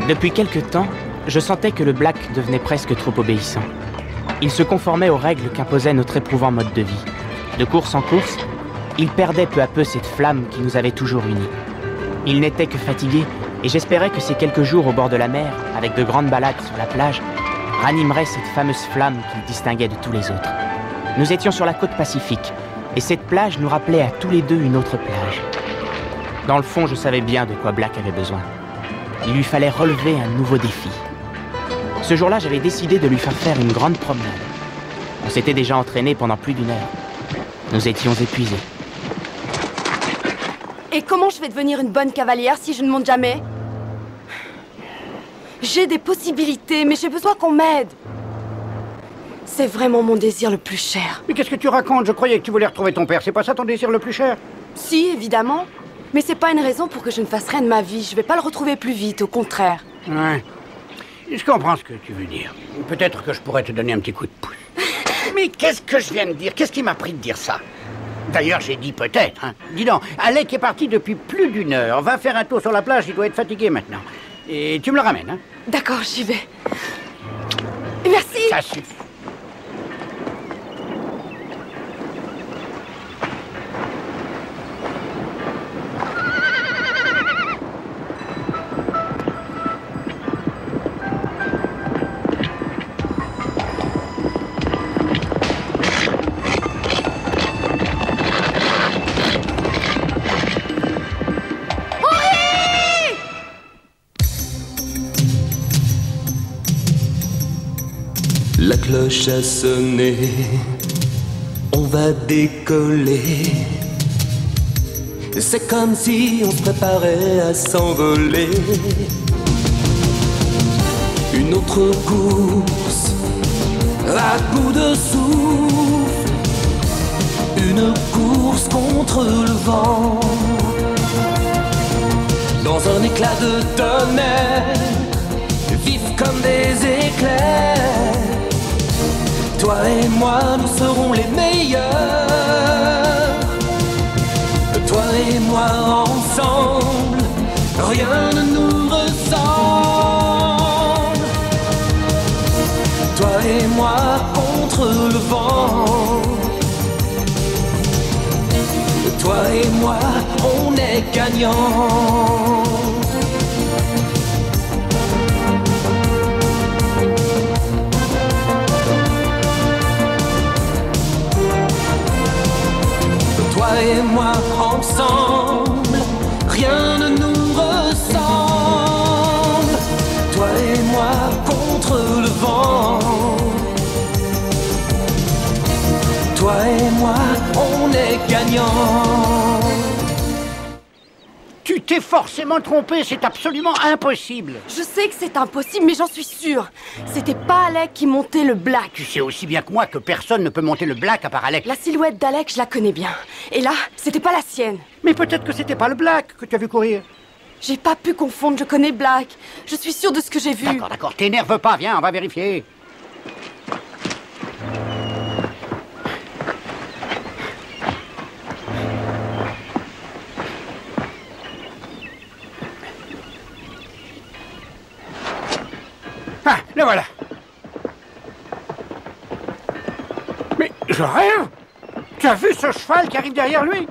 Depuis quelque temps, je sentais que le Black devenait presque trop obéissant. Il se conformait aux règles qu'imposait notre éprouvant mode de vie. De course en course, il perdait peu à peu cette flamme qui nous avait toujours unis. Il n'était que fatigué, et j'espérais que ces quelques jours au bord de la mer, avec de grandes balades sur la plage, ranimeraient cette fameuse flamme qu'il distinguait de tous les autres. Nous étions sur la côte Pacifique, et cette plage nous rappelait à tous les deux une autre plage. Dans le fond, je savais bien de quoi Black avait besoin. Il lui fallait relever un nouveau défi. Ce jour-là, j'avais décidé de lui faire faire une grande promenade. On s'était déjà entraîné pendant plus d'1 heure. Nous étions épuisés. Et comment je vais devenir une bonne cavalière si je ne monte jamais? J'ai des possibilités, mais j'ai besoin qu'on m'aide. C'est vraiment mon désir le plus cher. Mais qu'est-ce que tu racontes? Je croyais que tu voulais retrouver ton père. C'est pas ça ton désir le plus cher? Si, évidemment. Mais c'est pas une raison pour que je ne fasse rien de ma vie. Je vais pas le retrouver plus vite, au contraire. Ouais. Je comprends ce que tu veux dire. Peut-être que je pourrais te donner un petit coup de pouce. Mais qu'est-ce que je viens de dire? Qu'est-ce qui m'a pris de dire ça? D'ailleurs, j'ai dit peut-être, hein. Dis donc, Alec est parti depuis plus d'1 heure. Va faire un tour sur la plage, il doit être fatigué maintenant. Et tu me le ramènes, hein? D'accord, j'y vais. Merci. Ça suffit. La cloche a sonné, on va décoller. C'est comme si on se préparait à s'envoler. Une autre course, à bout de souffle. Une course contre le vent. Dans un éclat de tonnerre, vifs comme des éclairs. Toi et moi, nous serons les meilleurs. Toi et moi ensemble, rien ne nous ressemble. Toi et moi contre le vent. Toi et moi, on est gagnants. Toi et moi ensemble, rien ne nous ressemble. Toi et moi contre le vent. Toi et moi, on est gagnants. Tu t'es forcément trompé, c'est absolument impossible. Je sais que c'est impossible, mais j'en suis sûre. C'était pas Alec qui montait le Black. Tu sais aussi bien que moi que personne ne peut monter le Black à part Alec. La silhouette d'Alec, je la connais bien. Et là, c'était pas la sienne. Mais peut-être que c'était pas le Black que tu as vu courir. J'ai pas pu confondre, je connais Black. Je suis sûre de ce que j'ai vu. D'accord, t'énerve pas, viens, on va vérifier. Ah, le voilà. Mais je rêve. Tu as vu ce cheval qui arrive derrière lui?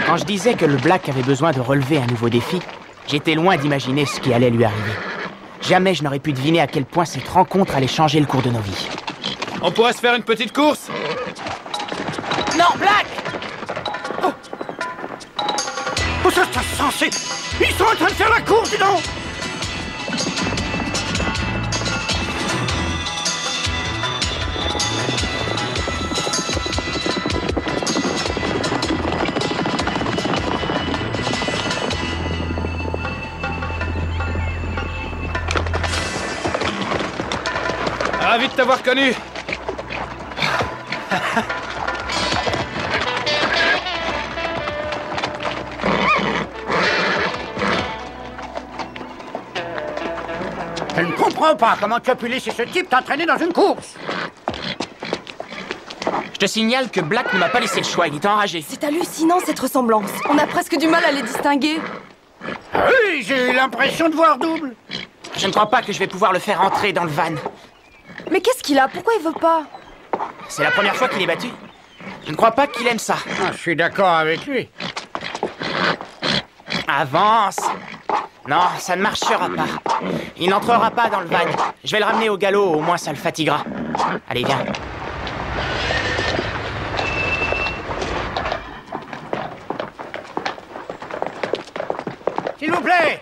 Quand je disais que le Black avait besoin de relever un nouveau défi, j'étais loin d'imaginer ce qui allait lui arriver. Jamais je n'aurais pu deviner à quel point cette rencontre allait changer le cours de nos vies. On pourrait se faire une petite course? Non, Black! Oh, ça, c'est censé. Ils sont en train de faire la course, dis donc. Ravi de t'avoir connu. Je ne comprends pas comment tu as pu laisser ce type t'entraîner dans une course. Je te signale que Black ne m'a pas laissé le choix, il est enragé. C'est hallucinant cette ressemblance. On a presque du mal à les distinguer. Ah oui, j'ai eu l'impression de voir double. Je ne crois pas que je vais pouvoir le faire entrer dans le van. Mais qu'est-ce qu'il a? Pourquoi il veut pas? C'est la première fois qu'il est battu. Je ne crois pas qu'il aime ça. Ah, je suis d'accord avec lui. Avance! Non, ça ne marchera pas. Il n'entrera pas dans le van. Je vais le ramener au galop, au moins ça le fatiguera. Allez, viens. S'il vous plaît,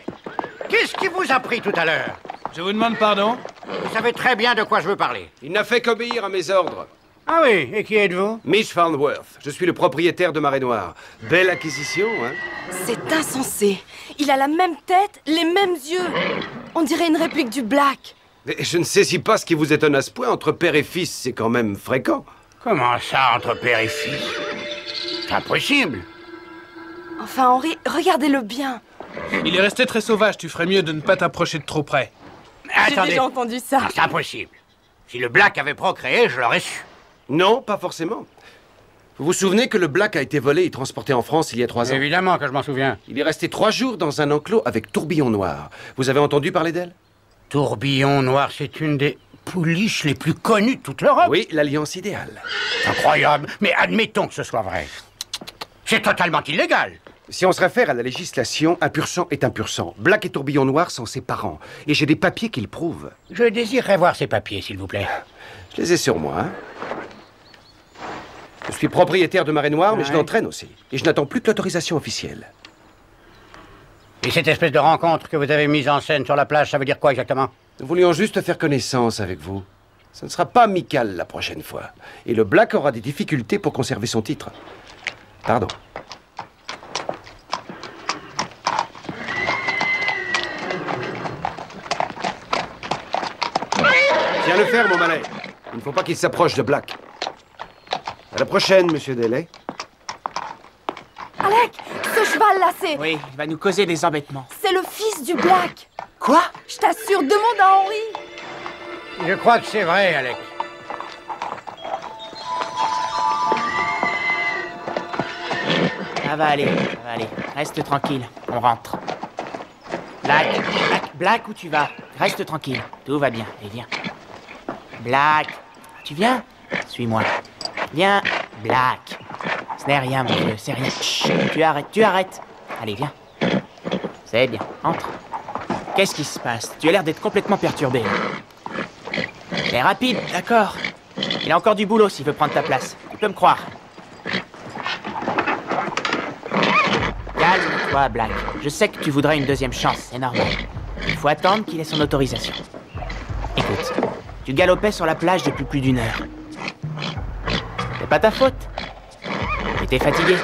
qu'est-ce qui vous a pris tout à l'heure? Je vous demande pardon? Vous savez très bien de quoi je veux parler. Il n'a fait qu'obéir à mes ordres. Ah oui, et qui êtes-vous? Mitch Farnworth, je suis le propriétaire de Marée Noire. Belle acquisition, hein? C'est insensé. Il a la même tête, les mêmes yeux. On dirait une réplique du Black. Mais je ne saisis pas ce qui vous étonne à ce point. Entre père et fils, c'est quand même fréquent. Comment ça, entre père et fils? C'est impossible. Enfin, Henri, regardez-le bien. Il est resté très sauvage, tu ferais mieux de ne pas t'approcher de trop près. J'ai Attendez, déjà entendu ça. c'est impossible. Si le Black avait procréé, je l'aurais su. Non, pas forcément. Vous vous souvenez que le Black a été volé et transporté en France il y a 3 ans? Évidemment que je m'en souviens. Il est resté 3 jours dans un enclos avec Tourbillon Noir. Vous avez entendu parler d'elle? Tourbillon Noir, c'est une des pouliches les plus connues de toute l'Europe. Oui, l'alliance idéale. Incroyable, mais admettons que ce soit vrai. C'est totalement illégal. Si on se réfère à la législation, un pur sang est un pur sang. Black et Tourbillon Noir sont ses parents. Et j'ai des papiers qui le prouvent. Je désirerais voir ces papiers, s'il vous plaît. Je les ai sur moi, hein. Je suis propriétaire de Marée Noire, mais je Ouais. l'entraîne aussi. Et je n'attends plus que l'autorisation officielle. Et cette espèce de rencontre que vous avez mise en scène sur la plage, ça veut dire quoi exactement? Nous voulions juste faire connaissance avec vous. Ce ne sera pas amical la prochaine fois. Et le Black aura des difficultés pour conserver son titre. Pardon. Viens le faire, mon malais. Il ne faut pas qu'il s'approche de Black. À la prochaine, monsieur Delay. Alec, ce cheval-là, Oui, il va nous causer des embêtements. c'est le fils du Black. Quoi? Je t'assure, demande à Henri. Je crois que c'est vrai, Alec. Ça va aller, ça va aller. Reste tranquille, on rentre. Black, où tu vas? Reste tranquille, tout va bien, et viens. Black, tu viens? Suis-moi. Viens, Black. Ce n'est rien, mon vieux, c'est rien. Chut, tu arrêtes. Allez, viens. C'est bien, entre. Qu'est-ce qui se passe? Tu as l'air d'être complètement perturbé. Il est rapide, d'accord. Il a encore du boulot s'il veut prendre ta place. Tu peux me croire. Calme-toi, Black. Je sais que tu voudrais une deuxième chance, c'est normal. Il faut attendre qu'il ait son autorisation. Écoute, tu galopais sur la plage depuis plus d'1 heure. C'est pas ta faute. Tu étais fatigué.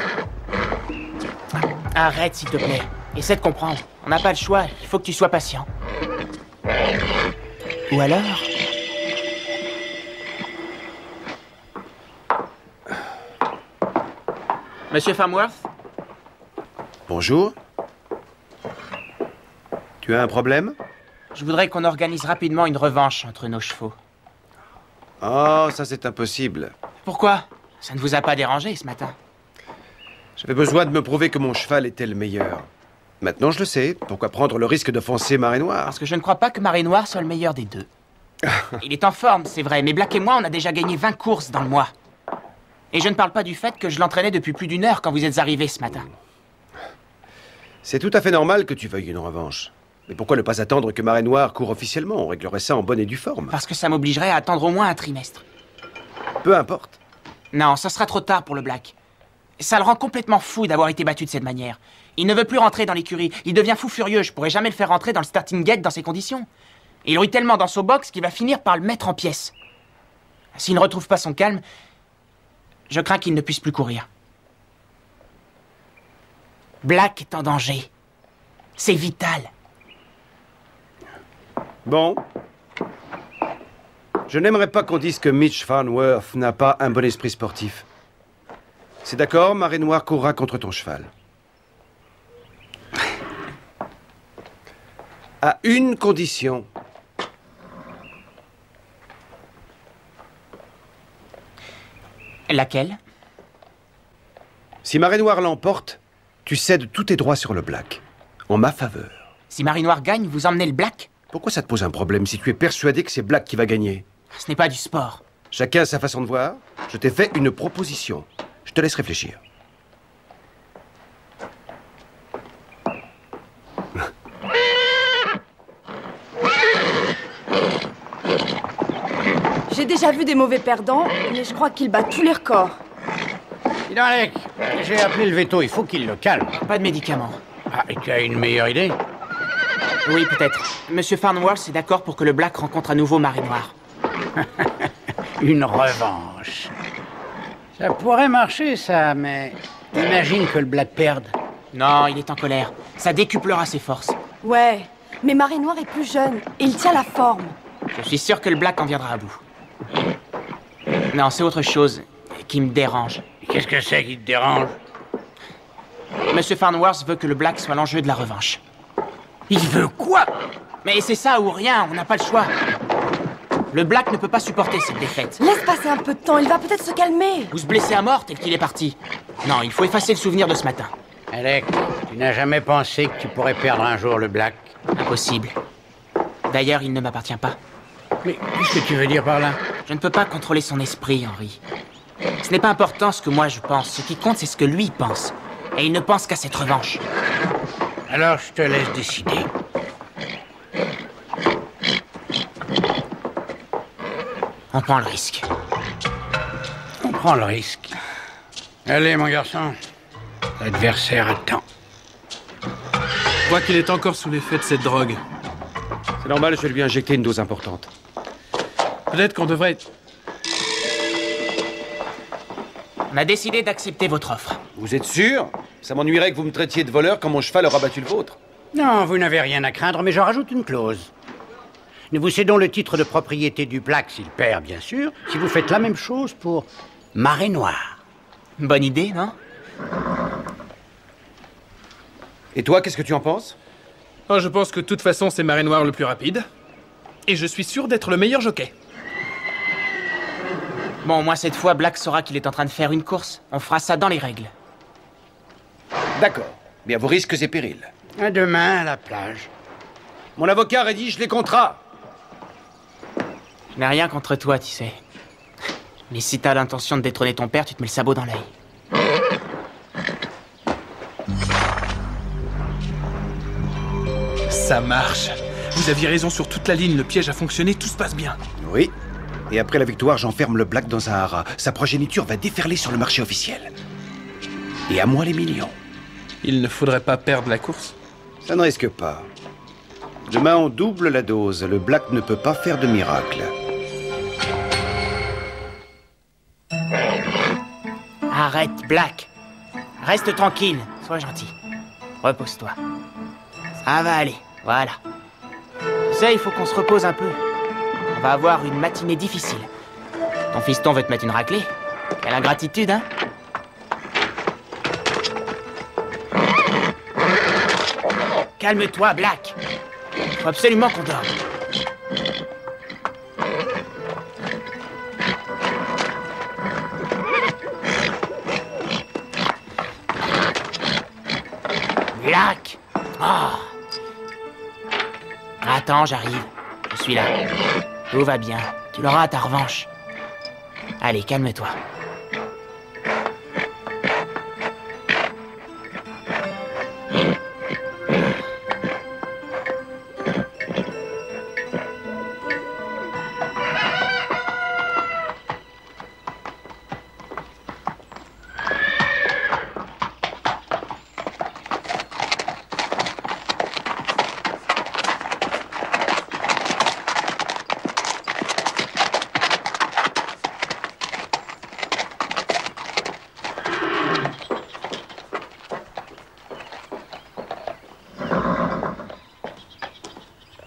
Arrête, s'il te plaît. Essaie de comprendre. On n'a pas le choix. Il faut que tu sois patient. Ou alors... Monsieur Farnworth? Bonjour. Tu as un problème? Je voudrais qu'on organise rapidement une revanche entre nos chevaux. Oh, ça c'est impossible. Pourquoi? Ça ne vous a pas dérangé ce matin? J'avais besoin de me prouver que mon cheval était le meilleur. Maintenant je le sais. Pourquoi prendre le risque d'offenser Marée Noire? Parce que je ne crois pas que Marée Noire soit le meilleur des deux. Il est en forme, c'est vrai, mais Black et moi, on a déjà gagné 20 courses dans le mois. Et je ne parle pas du fait que je l'entraînais depuis plus d'1 heure quand vous êtes arrivés ce matin. C'est tout à fait normal que tu veuilles une revanche. Mais pourquoi ne pas attendre que Marée Noire court officiellement? On réglerait ça en bonne et due forme. Parce que ça m'obligerait à attendre au moins un trimestre. Peu importe. Non, ça sera trop tard pour le Black. Ça le rend complètement fou d'avoir été battu de cette manière. Il ne veut plus rentrer dans l'écurie. Il devient fou furieux. Je pourrais jamais le faire rentrer dans le starting gate dans ces conditions. Il rouille tellement dans son box qu'il va finir par le mettre en pièces. S'il ne retrouve pas son calme, je crains qu'il ne puisse plus courir. Black est en danger. C'est vital. Bon. Je n'aimerais pas qu'on dise que Mitch Farnworth n'a pas un bon esprit sportif. C'est d'accord, Marée Noire courra contre ton cheval. À une condition. Laquelle? Si Marée Noire l'emporte, tu cèdes tous tes droits sur le Black, en ma faveur. Si Marée Noire gagne, vous emmenez le Black? Pourquoi ça te pose un problème si tu es persuadé que c'est Black qui va gagner? Ce n'est pas du sport. Chacun a sa façon de voir. Je t'ai fait une proposition. Je te laisse réfléchir. J'ai déjà vu des mauvais perdants, mais je crois qu'il bat tous les records. Dis donc, Alec, j'ai appelé le veto, il faut qu'il le calme. Pas de médicaments. Ah, et tu as une meilleure idée? Oui, peut-être. Monsieur Farnworth est d'accord pour que le Black rencontre à nouveau Marée Noire. Une revanche. Ça pourrait marcher, ça, mais imagine que le Black perde. Non, il est en colère. Ça décuplera ses forces. Ouais, mais Marée Noire est plus jeune, et il tient la forme. Je suis sûr que le Black en viendra à bout. Non, c'est autre chose qui me dérange. Qu'est-ce que c'est qui te dérange? Monsieur Farnworth veut que le Black soit l'enjeu de la revanche. Il veut quoi? Mais c'est ça ou rien, on n'a pas le choix. Le Black ne peut pas supporter cette défaite. Laisse passer un peu de temps, il va peut-être se calmer. Ou se blesser à mort tel qu'il est parti. Non, il faut effacer le souvenir de ce matin. Alec, tu n'as jamais pensé que tu pourrais perdre un jour le Black? Impossible. D'ailleurs, il ne m'appartient pas. Mais qu'est-ce que tu veux dire par là? Je ne peux pas contrôler son esprit, Henry. Ce n'est pas important ce que moi je pense. Ce qui compte, c'est ce que lui pense. Et il ne pense qu'à cette revanche. Alors, je te laisse décider. On prend le risque. On prend le risque. Allez, mon garçon. L'adversaire attend. Je crois qu'il est encore sous l'effet de cette drogue. C'est normal, je vais lui injecter une dose importante. Peut-être qu'on devrait... On a décidé d'accepter votre offre. Vous êtes sûr? Ça m'ennuierait que vous me traitiez de voleur quand mon cheval aura battu le vôtre. Non, vous n'avez rien à craindre, mais j'en rajoute une clause. Nous vous cédons le titre de propriété du Black s'il perd, bien sûr, si vous faites la même chose pour Marée Noire. Bonne idée, non? Et toi, qu'est-ce que tu en penses? Oh, je pense que de toute façon, c'est Marée Noire le plus rapide. Et je suis sûr d'être le meilleur jockey. Bon, au moins cette fois, Black saura qu'il est en train de faire une course. On fera ça dans les règles. D'accord. Mais à vos risques et périls. À demain, à la plage. Mon avocat rédige les contrats. Je n'ai rien contre toi, tu sais. Mais si t'as l'intention de détrôner ton père, tu te mets le sabot dans l'œil. Ça marche. Vous aviez raison sur toute la ligne, le piège a fonctionné, tout se passe bien. Oui. Et après la victoire, j'enferme le Black dans un haras. Sa progéniture va déferler sur le marché officiel. Et à moi les millions. Il ne faudrait pas perdre la course. Ça ne risque pas. Demain, on double la dose. Le Black ne peut pas faire de miracle. Arrête, Black. Reste tranquille, sois gentil. Repose-toi. Ça va aller, voilà. Tu sais, il faut qu'on se repose un peu. On va avoir une matinée difficile. Ton fiston veut te mettre une raclée. Quelle ingratitude, hein? Calme-toi, Black. Faut absolument qu'on dorme. Black! Oh. Attends, j'arrive. Je suis là. Tout va bien. Tu l'auras à ta revanche. Allez, calme-toi.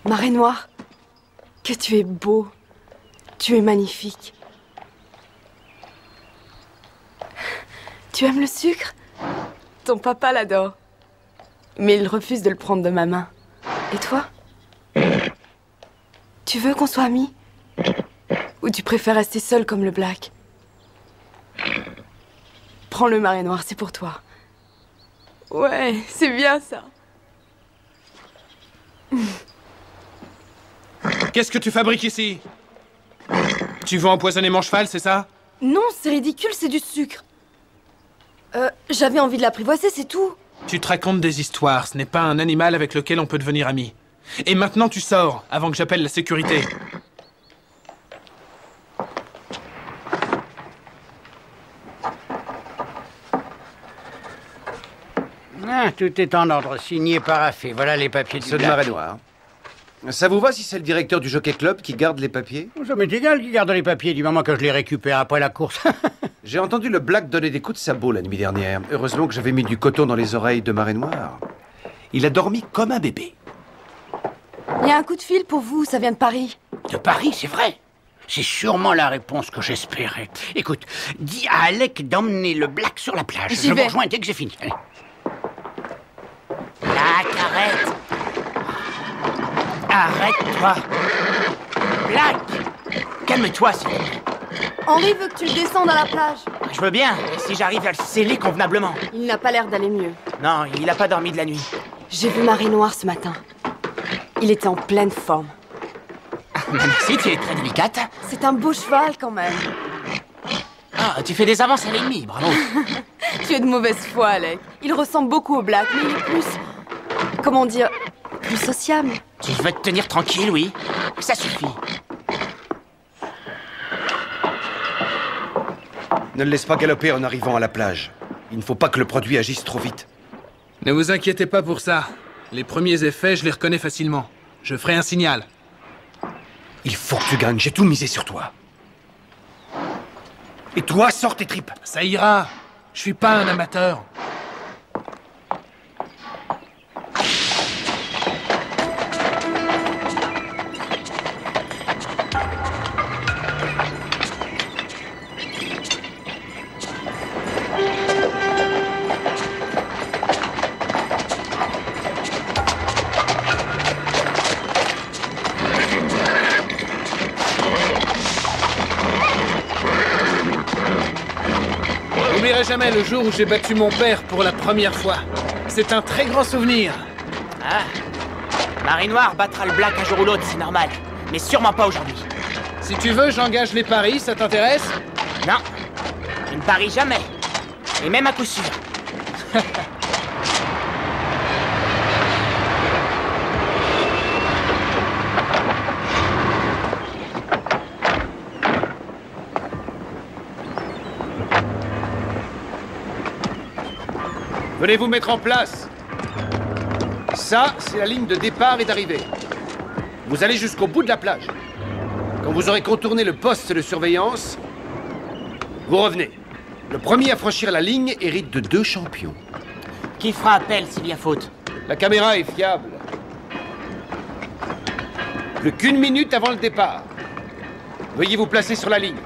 Marée Noire, que tu es beau. Tu es magnifique. Tu aimes le sucre? Ton papa l'adore. Mais il refuse de le prendre de ma main. Et toi? Tu veux qu'on soit amis? Ou tu préfères rester seul comme le Black? Prends le marée noire, c'est pour toi. Ouais, c'est bien ça. Qu'est-ce que tu fabriques ici? Tu veux empoisonner mon cheval, c'est ça? Non, c'est ridicule, c'est du sucre. J'avais envie de l'apprivoiser, c'est tout. Tu te racontes des histoires, ce n'est pas un animal avec lequel on peut devenir ami. Et maintenant tu sors, avant que j'appelle la sécurité. Ah, tout est en ordre, signé, paraffé. Voilà les papiers du Ceux de Black. Marée Noire. Ça vous va si c'est le directeur du Jockey Club qui garde les papiers? Ça m'est égal qui garde les papiers du moment que je les récupère après la course. J'ai entendu le Black donner des coups de sabot la nuit dernière. Heureusement que j'avais mis du coton dans les oreilles de Marée Noire. Il a dormi comme un bébé. Il y a un coup de fil pour vous, ça vient de Paris. De Paris, c'est vrai. C'est sûrement la réponse que j'espérais. Écoute, dis à Alec d'emmener le Black sur la plage. J'y Je vais. vous rejoins dès que j'ai fini. Allez. Black, arrête. Arrête-toi. Black, calme-toi, s'il te plaît. Henri veut que tu le descendes à la plage. Je veux bien, mais si j'arrive à le sceller convenablement. Il n'a pas l'air d'aller mieux. Non, il a pas dormi de la nuit. J'ai vu Marée Noire ce matin. Il était en pleine forme. Merci, tu es très délicate. C'est un beau cheval quand même. Ah, tu fais des avances à l'ennemi, bravo. Tu es de mauvaise foi, Alec. Il ressemble beaucoup au Black, mais il est plus... Comment dire? Plus sociable. Tu veux te tenir tranquille, oui? Ça suffit. Ne le laisse pas galoper en arrivant à la plage. Il ne faut pas que le produit agisse trop vite. Ne vous inquiétez pas pour ça. Les premiers effets, je les reconnais facilement. Je ferai un signal. Il faut que tu gagnes, j'ai tout misé sur toi. Et toi, sors tes tripes. Ça ira. Je suis pas un amateur. J'oublierai jamais le jour où j'ai battu mon père pour la première fois. C'est un très grand souvenir. Ah. Marée Noire battra le Black un jour ou l'autre, c'est normal. Mais sûrement pas aujourd'hui. Si tu veux, j'engage les paris, ça t'intéresse? Non. Je ne parie jamais. Et même à coup sûr. Venez vous mettre en place. Ça, c'est la ligne de départ et d'arrivée. Vous allez jusqu'au bout de la plage. Quand vous aurez contourné le poste de surveillance, vous revenez. Le premier à franchir la ligne hérite de 2 champions. Qui fera appel s'il y a faute? La caméra est fiable. Plus qu'1 minute avant le départ. Veuillez vous placer sur la ligne.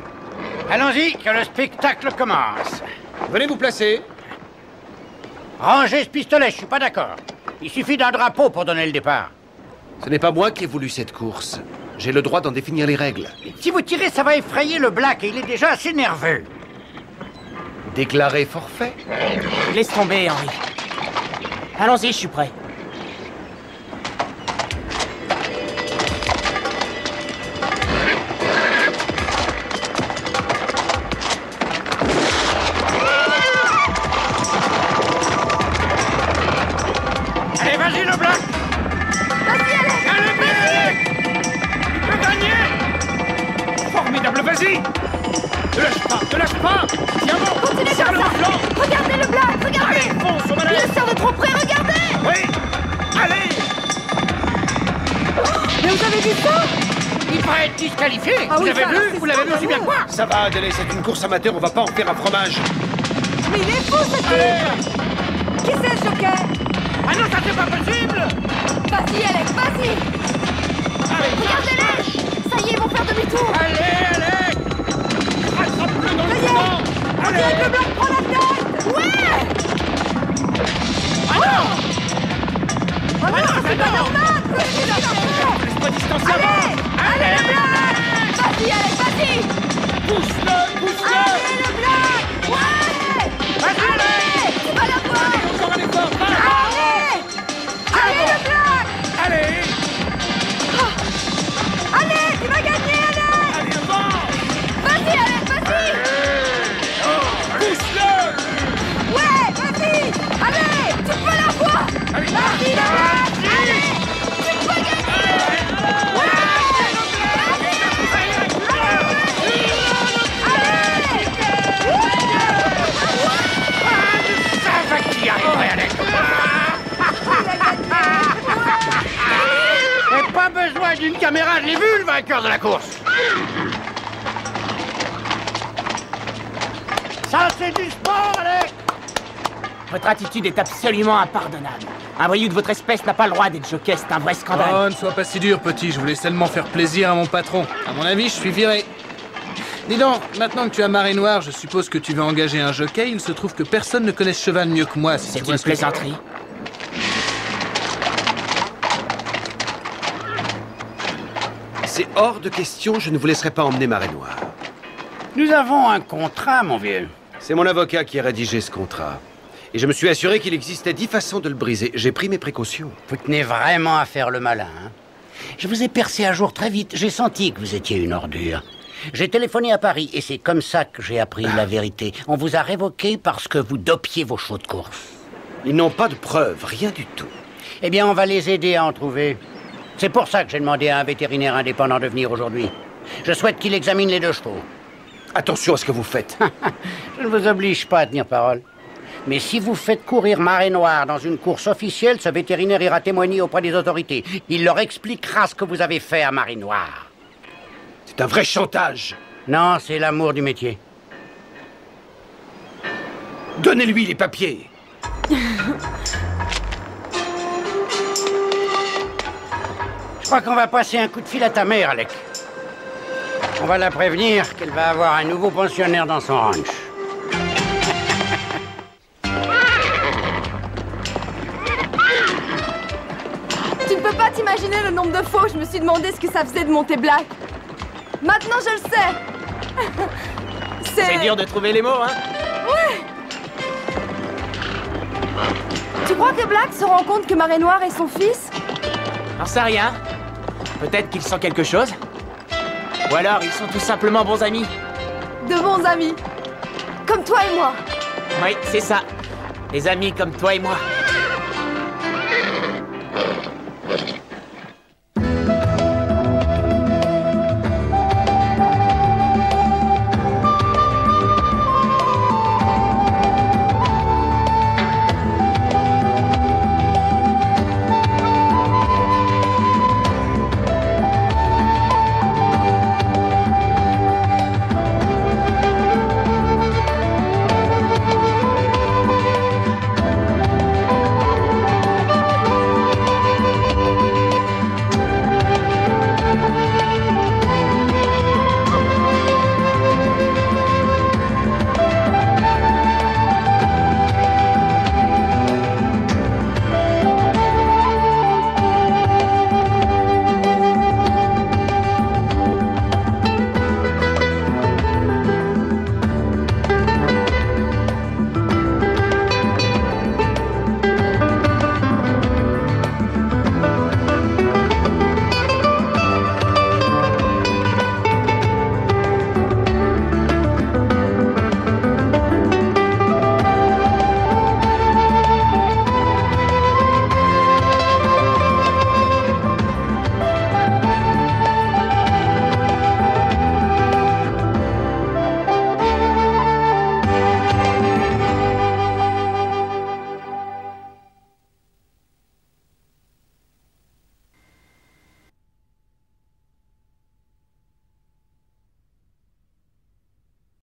Allons-y, que le spectacle commence. Venez vous placer. Rangez ce pistolet, je suis pas d'accord. Il suffit d'un drapeau pour donner le départ. Ce n'est pas moi qui ai voulu cette course. J'ai le droit d'en définir les règles. Si vous tirez, ça va effrayer le Black et il est déjà assez nerveux. Déclaré forfait. Laisse tomber, Henri. Allons-y, je suis prêt. Allez, vas-y, le Black. Allez, Black. Tu peux gagner. Formidable, vas-y! Ne lâche pas, ne lâche pas! Tiens bon! Continuez Serre comme le ça. flanc! Regardez le Black, regardez. Allez, fonce au Il manège! le sort de trop près, regardez. Oui! Allez! Mais vous avez vu ça? Il va être disqualifié. Ah vous oui, l'avez ça, vu? c'est Vous l'avez ça, vu aussi bien que moi. Ça va, Adèle, c'est une course amateur, on va pas en faire un fromage. Mais il est fou, ce type. Qui c'est, le joker? Ah non, ça c'est pas possible. Vas-y, Alex, vas-y. Regardez-les. Ça y est, ils vont faire demi-tour. Allez, allez. Attrape-le dans le Ça y est. courant! On dirait que le Black prend la tête. Ouais. Ah non. Oh non, c'est pas normal. Laisse pas distancer avant! Allez, le Black. Vas-y, Alex, vas-y. Pousse-le! Pousse-le! Allez, le Black. Ouais. caméras, je l'ai vu, le vainqueur de la course. Ça, c'est du sport, Alec. Votre attitude est absolument impardonnable. Un voyou de votre espèce n'a pas le droit d'être jockey, c'est un vrai scandale. Oh, ne sois pas si dur, petit. Je voulais seulement faire plaisir à mon patron. À mon avis, je suis viré. Dis donc, maintenant que tu as Marée Noire, je suppose que tu veux engager un jockey. Il se trouve que personne ne connaît ce cheval mieux que moi, si C'est tu vois une ce que je- plaisanterie. C'est hors de question, je ne vous laisserai pas emmener Marée Noire. Nous avons un contrat, mon vieux. C'est mon avocat qui a rédigé ce contrat. Et je me suis assuré qu'il existait 10 façons de le briser. J'ai pris mes précautions. Vous tenez vraiment à faire le malin, hein? Je vous ai percé à jour très vite. J'ai senti que vous étiez une ordure. J'ai téléphoné à Paris et c'est comme ça que j'ai appris la vérité. On vous a révoqué parce que vous dopiez vos chevaux de course. Ils n'ont pas de preuves, rien du tout. Eh bien, on va les aider à en trouver. C'est pour ça que j'ai demandé à un vétérinaire indépendant de venir aujourd'hui. Je souhaite qu'il examine les 2 chevaux. Attention à ce que vous faites. Je ne vous oblige pas à tenir parole. Mais si vous faites courir Marée Noire dans une course officielle, ce vétérinaire ira témoigner auprès des autorités. Il leur expliquera ce que vous avez fait à Marée Noire. C'est un vrai chantage. Non, c'est l'amour du métier. Donnez-lui les papiers. Je crois qu'on va passer un coup de fil à ta mère, Alec. On va la prévenir qu'elle va avoir un nouveau pensionnaire dans son ranch. Tu ne peux pas t'imaginer le nombre de fois où je me suis demandé ce que ça faisait de monter Black. Maintenant, je le sais. C'est dur de trouver les mots, hein? Tu crois que Black se rend compte que Marée Noire est son fils? J'en sais rien. Peut-être qu'il sent quelque chose. Ou alors, ils sont tout simplement bons amis. De bons amis. Comme toi et moi. Oui, c'est ça. Des amis comme toi et moi.